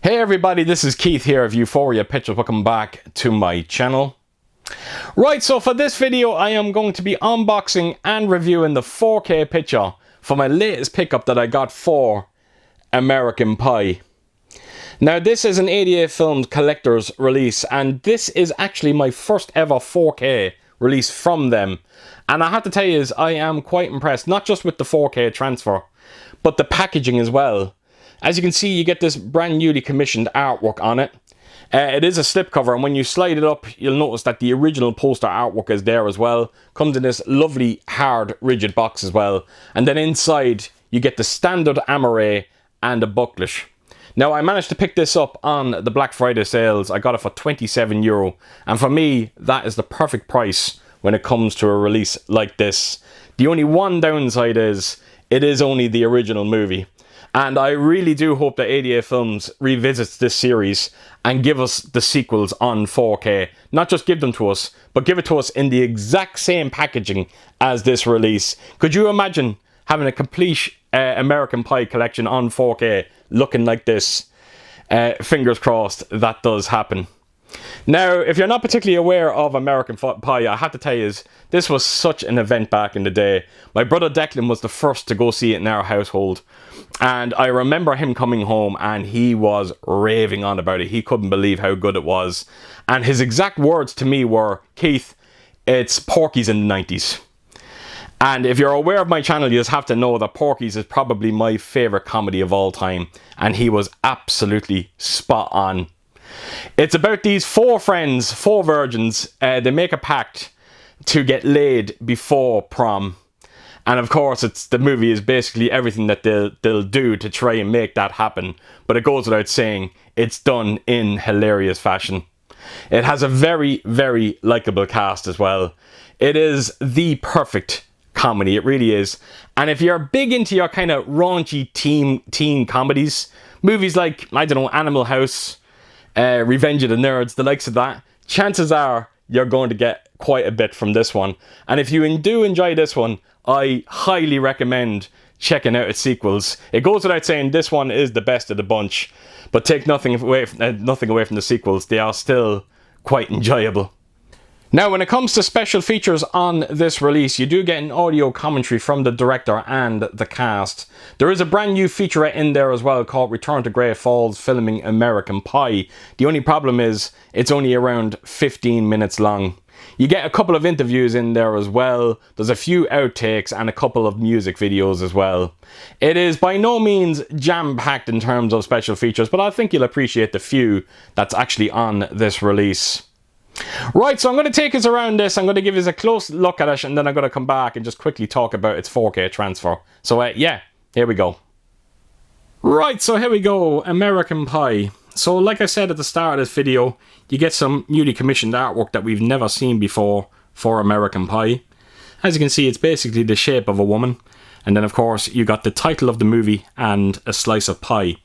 Hey everybody, this is Keith here of Euphoria Pictures. Welcome back to my channel. Right, so for this video I am going to be unboxing and reviewing the 4K picture for my latest pickup that I got for American Pie. Now this is an 88 Films collector's release, and this is actually my first ever 4K release from them. And I have to tell you, I am quite impressed, not just with the 4K transfer, but the packaging as well. As you can see, you get this brand newly commissioned artwork on it. It is a slipcover, and when you slide it up, you'll notice that the original poster artwork is there as well. Comes in this lovely, hard, rigid box as well. And then inside, you get the standard array and a booklet. Now, I managed to pick this up on the Black Friday sales. I got it for €27. And for me, that is the perfect price when it comes to a release like this. The only one downside is, it is only the original movie. And I really do hope that 88 Films revisits this series and give us the sequels on 4K. Not just give them to us, but give it to us in the exact same packaging as this release. Could you imagine having a complete American Pie collection on 4K looking like this? Fingers crossed that does happen. Now, if you're not particularly aware of American Pie, I have to tell you, this was such an event back in the day. My brother Declan was the first to go see it in our household. And I remember him coming home and he was raving on about it. He couldn't believe how good it was. And his exact words to me were, "Keith, it's Porky's in the 90s. And if you're aware of my channel, you just have to know that Porky's is probably my favourite comedy of all time. And he was absolutely spot on. It's about these four friends, four virgins. They make a pact to get laid before prom. And of course, the movie is basically everything that they'll do to try and make that happen. But it goes without saying, it's done in hilarious fashion. It has a very, very likable cast as well. It is the perfect comedy, it really is. And if you're big into your kind of raunchy teen comedies, movies like, I don't know, Animal House, Revenge of the Nerds, the likes of that, chances are you're going to get quite a bit from this one. And if you do enjoy this one, I highly recommend checking out its sequels. It goes without saying this one is the best of the bunch, but take nothing away from the sequels. They are still quite enjoyable. Now, when it comes to special features on this release, you do get an audio commentary from the director and the cast. There is a brand new featurette in there as well called Return to Great Falls Filming American Pie. The only problem is it's only around 15 minutes long. You get a couple of interviews in there as well. There's a few outtakes and a couple of music videos as well. It is by no means jam-packed in terms of special features, but I think you'll appreciate the few that's actually on this release. Right, so I'm going to take us around this. I'm going to give you a close look at it, and then I'm going to come back and just quickly talk about its 4K transfer. So yeah, here we go. Right, so here we go, American Pie. So like I said at the start of this video, you get some newly commissioned artwork that we've never seen before for American Pie. As you can see, it's basically the shape of a woman. And then of course, you got the title of the movie and a slice of pie.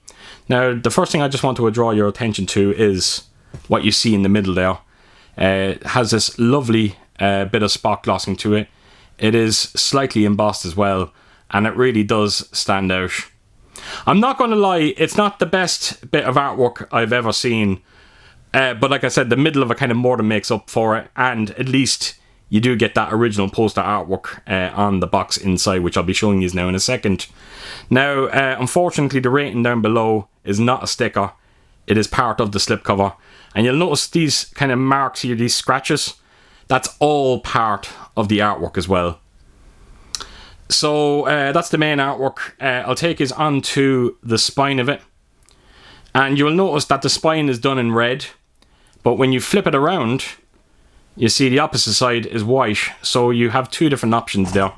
Now, the first thing I just want to draw your attention to is what you see in the middle there. It has this lovely bit of spot glossing to it. It is slightly embossed as well, and it really does stand out. I'm not going to lie, it's not the best bit of artwork I've ever seen, but like I said, the middle of it kind of more than makes up for it, and at least you do get that original poster artwork on the box inside, which I'll be showing you now in a second. Now, unfortunately, the rating down below is not a sticker. It is part of the slipcover. And you'll notice these kind of marks here, these scratches. That's all part of the artwork as well. So that's the main artwork. I'll take us onto the spine of it. And you'll notice that the spine is done in red. But when you flip it around, you see the opposite side is white. So you have two different options there.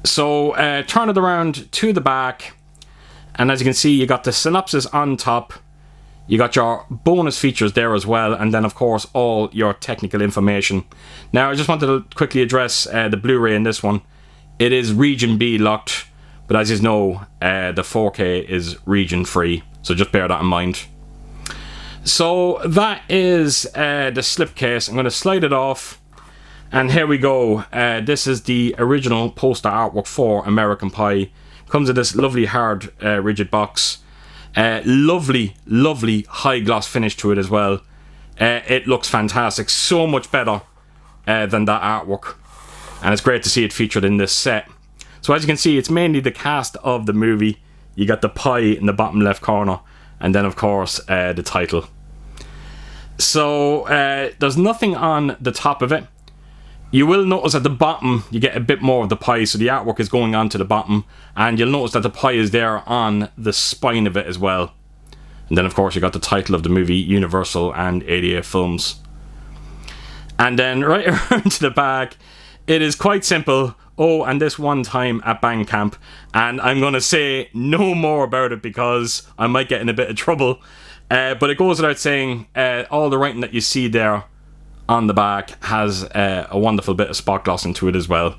So turn it around to the back. And as you can see, you got the synopsis on top. You got your bonus features there as well, and then of course all your technical information. Now I just wanted to quickly address the Blu-ray in this one. It is region B locked, but as you know, the 4K is region free, so just bear that in mind. So that is the slipcase. I'm going to slide it off, and here we go. This is the original poster artwork for American Pie. Comes in this lovely hard rigid box. Lovely, lovely high gloss finish to it as well. It looks fantastic, so much better than that artwork, and it's great to see it featured in this set. So as you can see, it's mainly the cast of the movie. You got the pie in the bottom left corner, and then of course the title. So there's nothing on the top of it. You will notice at the bottom you get a bit more of the pie, so the artwork is going on to the bottom, and you'll notice that the pie is there on the spine of it as well. And then of course you got the title of the movie, Universal and 88 Films. And then right around to the back, it is quite simple. Oh, and this one time at band camp, and I'm going to say no more about it because I might get in a bit of trouble. But it goes without saying, all the writing that you see there on the back has a wonderful bit of spot gloss into it as well.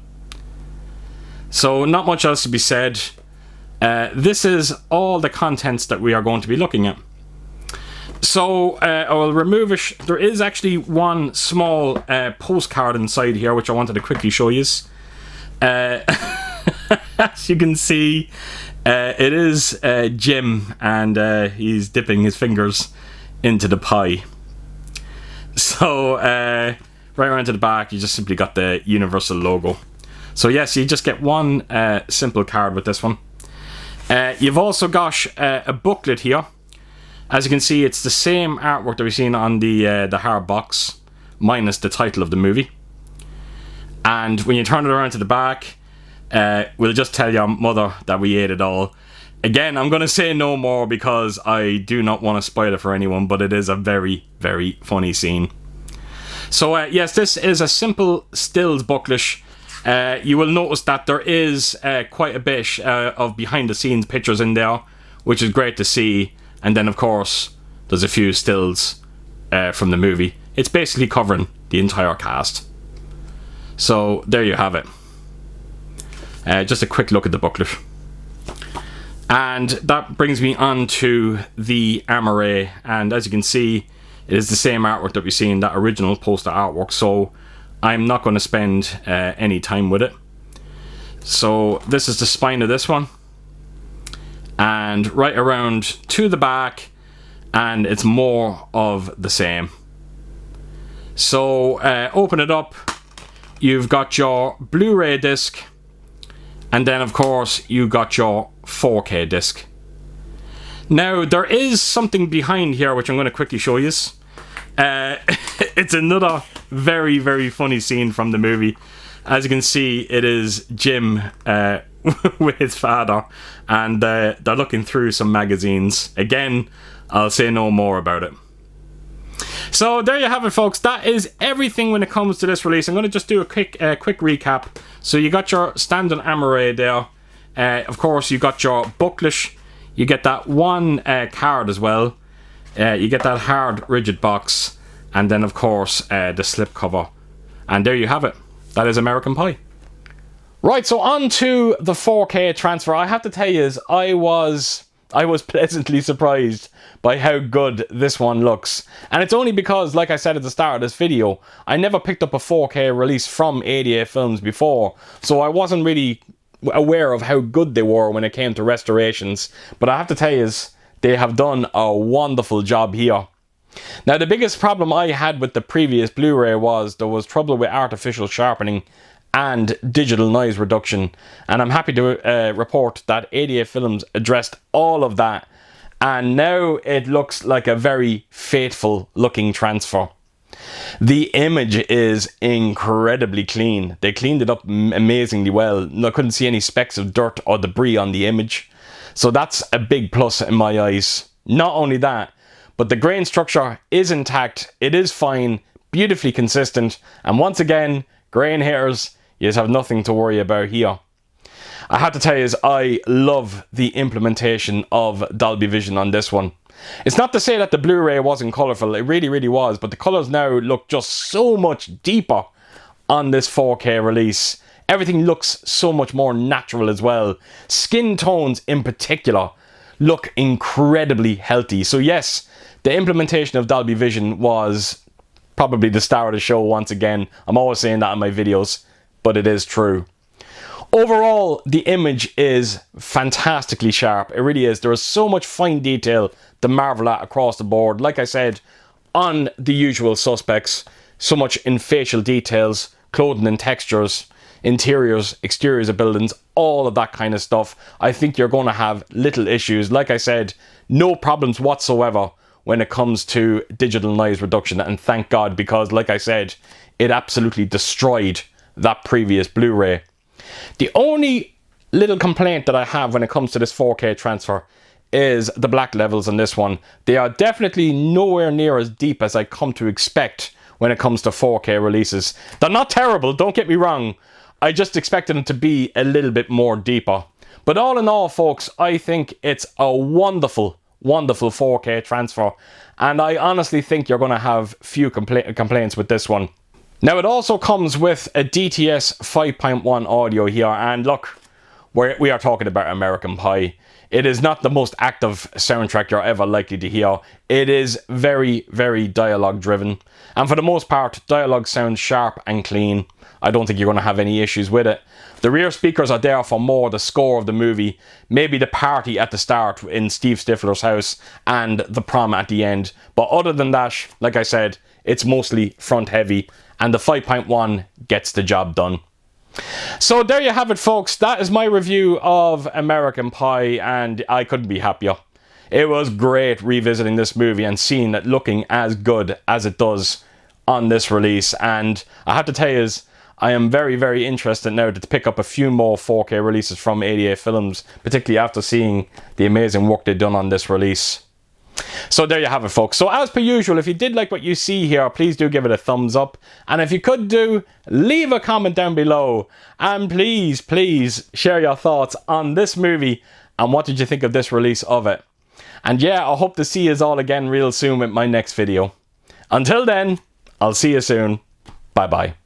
So not much else to be said. This is all the contents that we are going to be looking at. So I will remove it. There is actually one small postcard inside here which I wanted to quickly show you. As you can see, it is Jim, and he's dipping his fingers into the pie. So right around to the back you just simply got the Universal logo. So yes, you just get one simple card with this one. You've also got a booklet here. As you can see, it's the same artwork that we've seen on the hard box, minus the title of the movie. And when you turn it around to the back, we'll just tell your mother that we ate it all. Again, I'm going to say no more because I do not want to spoil it for anyone, but it is a very, very funny scene. So yes, this is a simple stills booklet. You will notice that there is quite a bit of behind the scenes pictures in there, which is great to see. And then of course there's a few stills from the movie. It's basically covering the entire cast. So there you have it. Just a quick look at the booklet. And that brings me on to the armoire. And as you can see, it is the same artwork that we see in that original poster artwork. So I'm not going to spend any time with it. So this is the spine of this one. And right around to the back. And it's more of the same. So open it up. You've got your Blu-ray disc, and then of course you got your 4K disc. Now there is something behind here which I'm going to quickly show you. It's another very, very funny scene from the movie. As you can see, it is Jim with his father, and they're looking through some magazines. Again, I'll say no more about it. So there you have it, folks. That is everything when it comes to this release. I'm going to just do a quick recap. So you got your standard armoire there. Of course, you got your booklet. You get that one card as well. You get that hard, rigid box. And then, of course, the slipcover. And there you have it. That is American Pie. Right, so on to the 4K transfer. I have to tell you, I was pleasantly surprised by how good this one looks. And it's only because, like I said at the start of this video, I never picked up a 4K release from 88 Films before, so I wasn't really aware of how good they were when it came to restorations. But I have to tell you, they have done a wonderful job here. Now, the biggest problem I had with the previous Blu-ray was there was trouble with artificial sharpening and digital noise reduction, and I'm happy to report that 88 Films addressed all of that, and now it looks like a very faithful looking transfer. The image is incredibly clean. They cleaned it up amazingly well. I couldn't see any specks of dirt or debris on the image, so that's a big plus in my eyes. Not only that, but the grain structure is intact. It is fine, beautifully consistent, and once again, grain haters, you have nothing to worry about here. I have to tell you, I love the implementation of Dolby Vision on this one. It's not to say that the Blu-ray wasn't colourful, it really, really was, but the colours now look just so much deeper on this 4K release. Everything looks so much more natural as well. Skin tones in particular look incredibly healthy. So yes, the implementation of Dolby Vision was probably the star of the show once again. I'm always saying that in my videos, but it is true. Overall, the image is fantastically sharp. It really is. There is so much fine detail to marvel at across the board. Like I said, on the usual suspects, so much in facial details, clothing and textures, interiors, exteriors of buildings, all of that kind of stuff. I think you're going to have little issues. Like I said, no problems whatsoever when it comes to digital noise reduction, and thank God, because like I said, it absolutely destroyed that previous Blu-ray. The only little complaint that I have when it comes to this 4K transfer is the black levels on this one. They are definitely nowhere near as deep as I come to expect when it comes to 4K releases. They're not terrible, don't get me wrong. I just expected them to be a little bit more deeper. But all in all, folks, I think it's a wonderful 4K transfer, and I honestly think you're going to have few complaints with this one. Now, it also comes with a DTS 5.1 audio here, and look, we are talking about American Pie. It is not the most active soundtrack you're ever likely to hear. It is very, very dialogue driven, and for the most part, dialogue sounds sharp and clean. I don't think you're going to have any issues with it. The rear speakers are there for more the score of the movie, maybe the party at the start in Steve Stifler's house and the prom at the end. But other than that, like I said, it's mostly front heavy, and the 5.1 gets the job done. So there you have it, folks. That is my review of American Pie, and I couldn't be happier. It was great revisiting this movie and seeing it looking as good as it does on this release. And I have to tell you, I am very, very interested now to pick up a few more 4K releases from 88 Films, particularly after seeing the amazing work they've done on this release. So there you have it, folks. So as per usual, if you did like what you see here, please do give it a thumbs up. And if you could leave a comment down below. And please, please share your thoughts on this movie and what did you think of this release of it. And yeah, I hope to see you all again real soon with my next video. Until then, I'll see you soon. Bye bye.